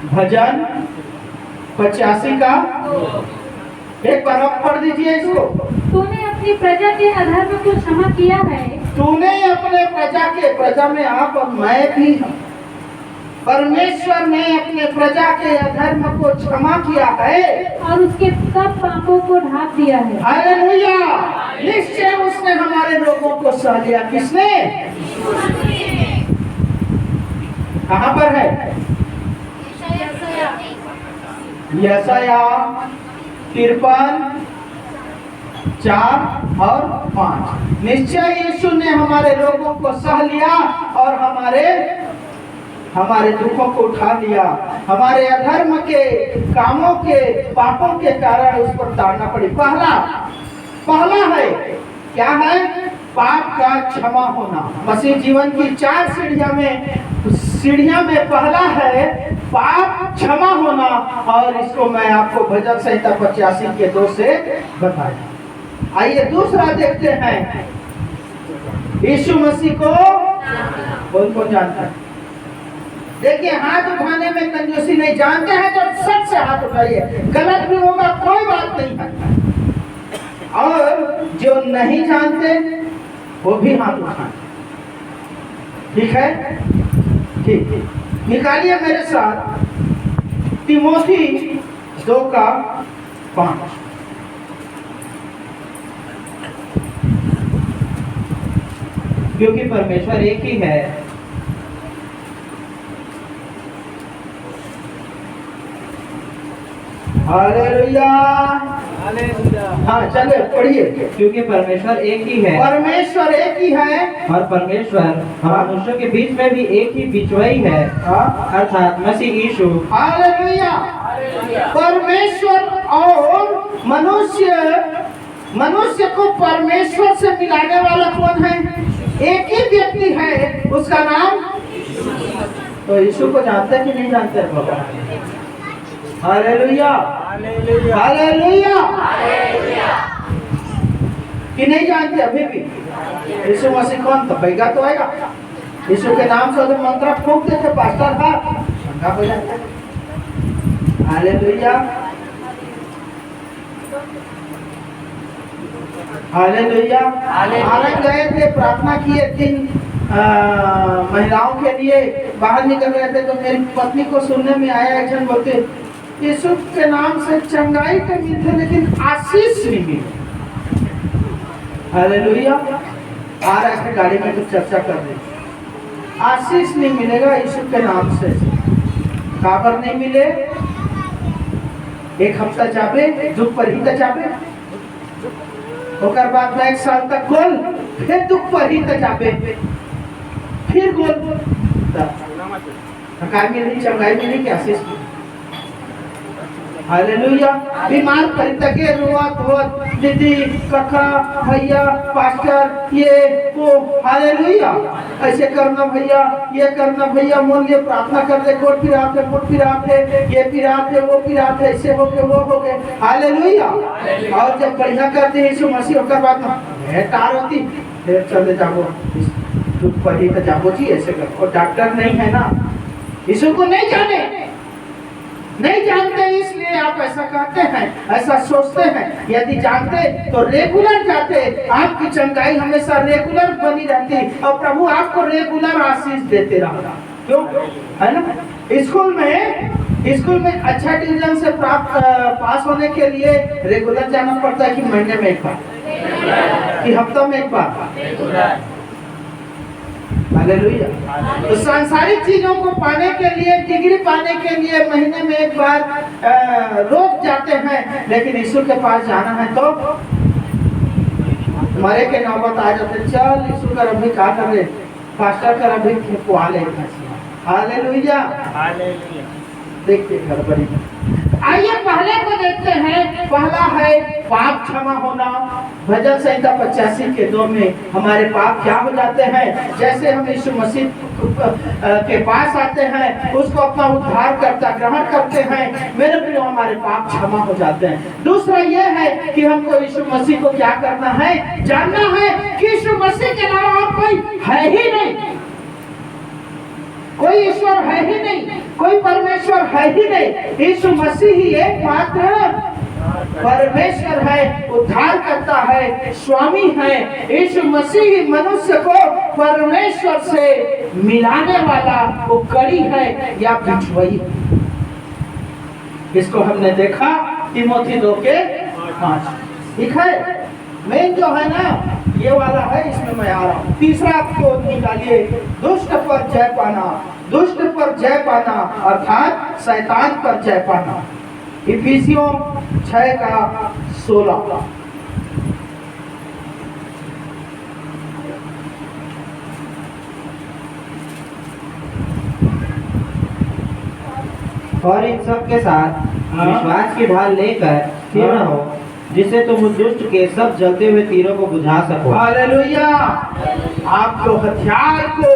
भजन 85 का एक बार आप पढ़ दीजिए इसको। तूने अपनी प्रजा के अधर्म को क्षमा किया है। तूने अपने प्रजा में आप और मैं भी हूं। परमेश्वर ने अपने प्रजा के अधर्म को क्षमा किया है और उसके सब पापों को ढांप दिया है। हालेलुया। निश्चय उसने हमारे लोगों को सह लिया। किसने? कहां पर है? यशाया 53 4 और 5। निश्चय यीशु ने हमारे लोगों को सह लिया और हमारे दुखों को उठा लिया। हमारे अधर्म के कामों के पापों के कारण उस पर ताड़ना पड़ी। पहला है क्या है? पाप का क्षमा होना। मसीह जीवन की 4 सीढ़ियां में पहला है पाप क्षमा होना, और इसको मैं आपको भजन संहिता 85 के 2 से बताया। आइए दूसरा देखते हैं। यीशु मसीह को कौन जानता है? देखिए, हाथ उठाने में कंजूसी नहीं। जानते हैं तो सच से हाथ उठाइए, गलत भी होगा कोई बात नहीं है। और जो नहीं जानते वो भी हाथ उठाएं। ठीक है? ठीक, निकालिए मेरे साथ तिमोथी 2:5। क्योंकि परमेश्वर एक ही है। हालेलुया। हाँ, चले पढ़िए। क्योंकि परमेश्वर एक ही है। परमेश्वर एक ही है और परमेश्वर मनुष्यों के बीच में भी एक ही बिचवाई है, अर्थात मसीह यीशु। हालेलुया। परमेश्वर और मनुष्य को परमेश्वर से मिलाने वाला कौन है? एक ही व्यक्ति है, उसका नाम। तो यीशु को जानते हैं कि नहीं जानते बाबा? Hallelujah, hallelujah. कि नहीं जानते अभी भी? यीशु मसीह कौन था? बैगा तो आएगा। यीशु के नाम से उधर मंत्र फूंकते थे, पास्टर था, शंका हो जाता। Hallelujah, hallelujah. आनंद गए थे, प्रार्थना किए 3 महिलाओं के लिए। बाहर निकल रहे थे तो मेरी पत्नी को सुनने में आया, एक जन बोलते यीशु के नाम से चंगाई तो मिलते लेकिन आशीष नहीं मिली। हालेलुया। आ रहे थे गाड़ी में तो चर्चा कर रहे, आशीष नहीं मिलेगा यीशु के नाम से। काबर नहीं मिले? 1 हफ्ता जाबे, दुख पर ही जाबे, ओकर बाद में 1 साल तक गोल, फिर दुख पर ही जाबे, फिर गोल। थकाई मिली, चंगाई मिली, क्या आशीष मिली? हालेलुया। बीमार पड़ी तके रोवत दीदी, कका, भैया, पास्टर, ये वो। हालेलुया। ऐसे करना भैया, ये करना भैया, मोल ये प्रार्थना कर दे, कोट फिराते, ये फिराते, वो फिराते, ऐसे हो के वो हो गए। हालेलुया। और जब बढ़िया करते यीशु मसीह, होकर बाद में टार होती, फिर चले जाओ दुख पर ही तो जाओ जी, ऐसे करो। और डॉक्टर नहीं है ना, यीशु को नहीं जानते, इसलिए आप ऐसा कहते हैं, ऐसा सोचते हैं। यदि जानते तो रेगुलर जाते, आपकी चंगाई हमेशा रेगुलर बनी रहती और प्रभु आपको रेगुलर आशीष देते रहता। क्यों? है ना? स्कूल में अच्छा डिवीजन से पास होने के लिए रेगुलर जाना पड़ता है कि महीने में 1 बार कि हफ्ता में 1 बार? हालेलुया। तो सांसारिक चीजों को पाने के लिए, डिग्री पाने के लिए महीने में 1 बार रोज जाते हैं, लेकिन यीशु के पास जाना है तो मरे के नौबत आ जाते। चल यीशु का अभी क्या कर रहे, पास्टर का अभी खुआ ले। Hallelujah, hallelujah. देखते गड़बड़ी। आइए पहले को देखते हैं। पहला है पाप क्षमा होना। भजन संहिता 85 के 2 में हमारे पाप क्या हो जाते हैं? जैसे हम यीशु मसीह के पास आते हैं, उसको अपना उद्धार करता ग्रहण करते हैं, मेरे प्रियो हमारे पाप क्षमा हो जाते हैं। दूसरा यह है कि हमको यीशु मसीह को क्या करना है? जानना है कि यीशु मसीह के अलावा और कोई है ही नहीं। कोई ईश्वर है ही नहीं, कोई परमेश्वर है ही नहीं। यीशु मसीह ही एकमात्र परमेश्वर है, उद्धार करता है, स्वामी है। यीशु मसीह मनुष्य को परमेश्वर से मिलाने वाला वो कड़ी है या बिछुई। इसको हमने देखा तिमोथी 2:5। ठीक है, मेन जो है ना ये वाला है, इसमें मैं आ रहा हूँ। तीसरा आपको निकालिए, दुष्ट पर जय पाना। दुष्ट पर जय पाना अर्थात शैतान पर जय पाना। इफिसियों 6:16। और इन सब के साथ विश्वास की ढाल लेकर स्थिर रहो, जिससे तुम उस दुष्ट के सब जलते हुए तीरों को बुझा सको। हालेलुया। आपको हथियार को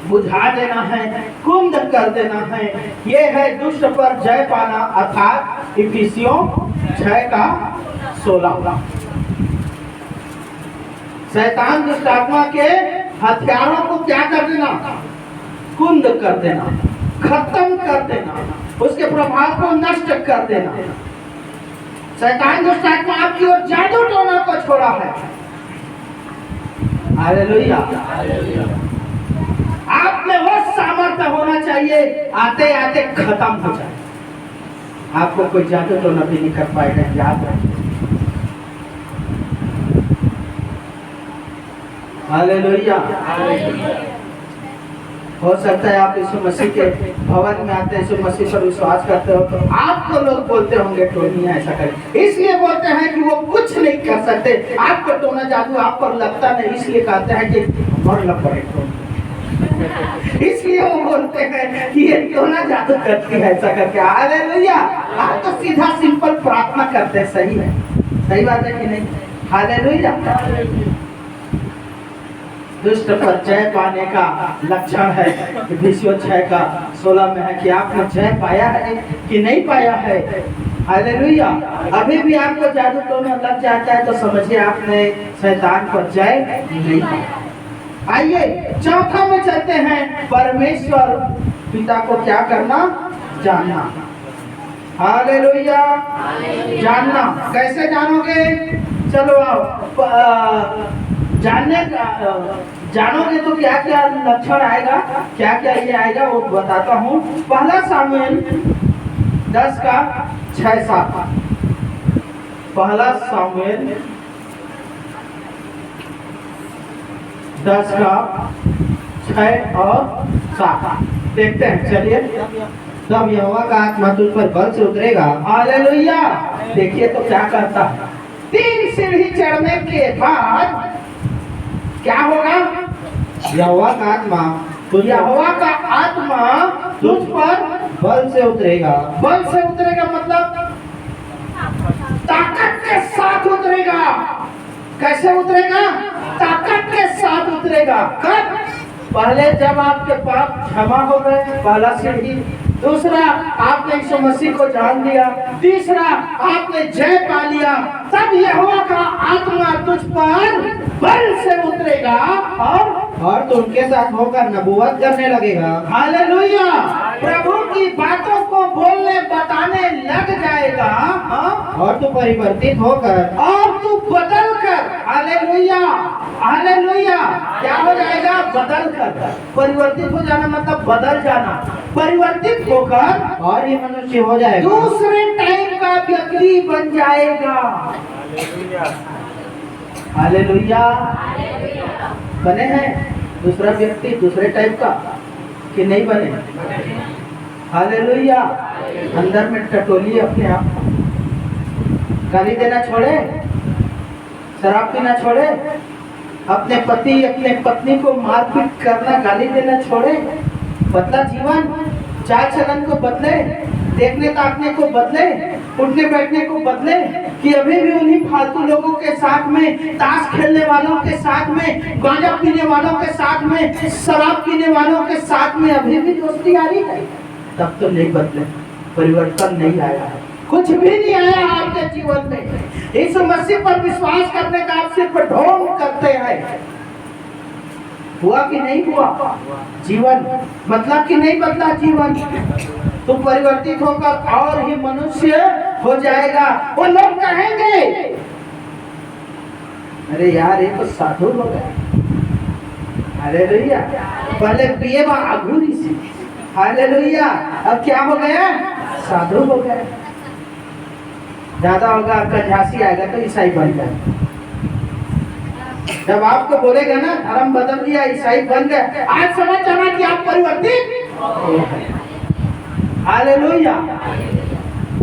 बुझा देना है, कुंद कर देना है। ये है दुष्ट पर जय पाना अर्थात इफिसियों 6:16। शैतान दुष्ट आत्मा के हथियारों को क्या कर देना? कुंद कर देना, खत्म कर देना, उसके प्रभाव को नष्ट कर देना। शैतान दुष्ट आत्मा आपकी ओर जादू टोना को छोड़ा है। हालेलुया। आप में वो सामर्थ्य होना चाहिए, आते आते खत्म हो जाए। आपको कोई जादू टोना भी नहीं कर पाएगा, याद रखिए। हालेलुया। हो सकता है आप यीशु मसीह के भवन में आते हैं, यीशु मसीह पर विश्वास करते हो, तो आपको लोग बोलते होंगे टोनिया ऐसा करे। इसलिए बोलते हैं कि वो कुछ नहीं कर सकते। आपको टोना जादू आप पर लगता नहीं, इसलिए कहते हैं कि मर लग पड़े। इसलिए वो बोलते हैं कि ये टोना जादू करती है ऐसा करके। हालेलुया। आप तो सीधा सिंपल प्रार्थना करते हैं। सही है, सही बात है कि नहीं? हालेलुया। दुष्ट पर जय पाने का लक्षण है इफिसियों 6:16 में है कि आपने जय पाया है कि नहीं पाया है। हालेलुया। अभी भी आपको जादू टोना लग जाता है तो समझिए आपने शैतान पर जय नहीं पाया। आइए चौथा में चलते हैं, परमेश्वर पिता को क्या करना? जानना। हालेलुया। जानना कैसे जानोगे? चलो आओ, जानोगे तो क्या क्या लक्षण आएगा, क्या क्या ये आएगा वो बताता हूँ। पहला सामुएल 10:6-7। पहला सामुएल 10:6 और 7 देखते हैं। चलिए। तब यहोवा का आत्मा तुझ पर बल से उतरेगा। हालेलुया। देखिए तो क्या करता है। 3 सीढ़ी चढ़ने के बाद क्या होगा? यहोवा का आत्मा तुझ पर बल से उतरेगा। बल से उतरेगा मतलब ताकत के साथ उतरेगा। कैसे उतरेगा? ताकत के साथ उतरेगा। कब? पहले जब आपके पाप क्षमा हो गए, पहला सीढ़ी। दूसरा, आपने यीशु मसीह को जान लिया। तीसरा, आपने जय पा लिया। तब यहोवा का आत्मा तुझ पर बल से उतरेगा और तो उनके साथ होकर नबूवत करने लगेगा। हालेलुया। प्रभु की बातों को बोलने बताने लग जाएगा। और तू परिवर्तित होकर और तू बदल कर। हालेलुया। हालेलुया। क्या हो जाएगा? बदल कर। परिवर्तित हो जाना मतलब बदल जाना। परिवर्तित होकर और ये मनुष्य हो जाएगा, दूसरे टाइप का व्यक्ति बन जाएगा। हालेलुया। बने हैं दूसरा व्यक्ति, दूसरे टाइप का कि नहीं बने? हालेलुया। अंदर में टटोलिए अपने आप। गाली देना छोड़े, शराब पीना छोड़े, अपने पति अपने पत्नी को मारपीट करना, गाली देना छोड़े। बदला जीवन, चाल चलन को बदले, देखने ताकने को बदले, उठने बैठने को बदले। कि अभी भी उन्हीं फालतू लोगों के साथ में, ताश खेलने वालों के साथ में, गांजा पीने वालों के साथ में, शराब पीने वालों के साथ में अभी भी दोस्ती आ रही है। तब तो नहीं बदले, परिवर्तन नहीं आया है, कुछ भी नहीं आया आपके जीवन में। यीशु मसीह पर विश्वास करने का आप सिर्फ ढोंग करते हैं। हुआ कि नहीं हुआ? जीवन बदला कि नहीं बदला? जीवन तो परिवर्तित होकर और ही मनुष्य हो जाएगा। वो लोग कहेंगे अरे यार ये तो साधु हो गए। हालेलुया। पहले पिए अघूरी सी, हालेलुया, अब क्या हो गया? साधु हो गए। ज्यादा होगा कंझासी आएगा तो ईसाई बन गए। जब आपको बोलेगा ना धर्म बदल दिया, ईसाई बन गए, आज समझ जाना कि आप परिवर्तित। हालेलुया।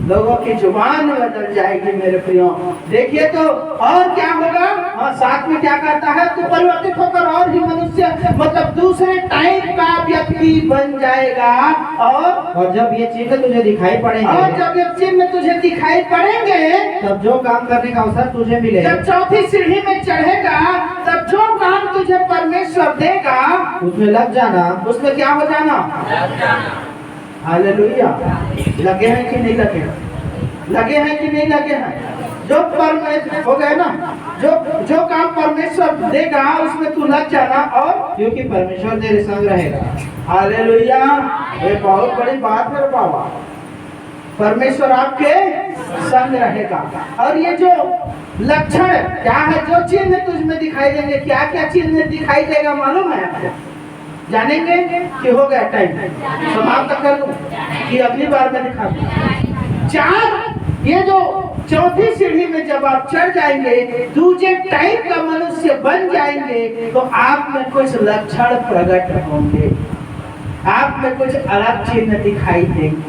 लोगों की जुबान बदल जाएगी मेरे प्रियो। देखिए तो और क्या होगा? हाँ, साथ में क्या कहता है? तो परिवर्तित होकर और ही मनुष्य मतलब दूसरे टाइप का व्यक्ति बन जाएगा। और जब ये चिन्ह तुझे दिखाई पड़ेंगे, और जब ये चिन्ह तुझे दिखाई पड़ेंगे, तब जो काम करने का अवसर तुझे मिलेगा, जब चौथी सीढ़ी में चढ़ेगा, तब जो काम तुझे परमेश्वर देगा उसमें लग जाना। उसमें क्या हो जाना? हालेलुया। लगे हैं कि नहीं लगे? लगे हैं कि नहीं लगे हैं? जो परमेश्वर हो गए ना, जो काम परमेश्वर देगा उसमें तू लग जाना। और क्योंकि परमेश्वर तेरे संग रहेगा। हालेलुया। ये बहुत बड़ी बात है बाबा। परमेश्वर आपके संग रहेगा। और ये जो लक्षण क्या है, जो चिन्ह तुझमें दिखाई देंगे, क्या क्या चिन्ह दिखाई देगा मालूम है आपको? जानेंगे कि हो गया टाइम? समाप्त कर दूं कि अगली बार मैं दिखा दूं? 4 ये जो चौथी सीढ़ी में जब आप चढ़ जाएंगे, दूसरे टाइप का मनुष्य बन जाएंगे, तो आप में कुछ लक्षण प्रकट होंगे, आप में कुछ अलग चिन्ह दिखाई देंगे।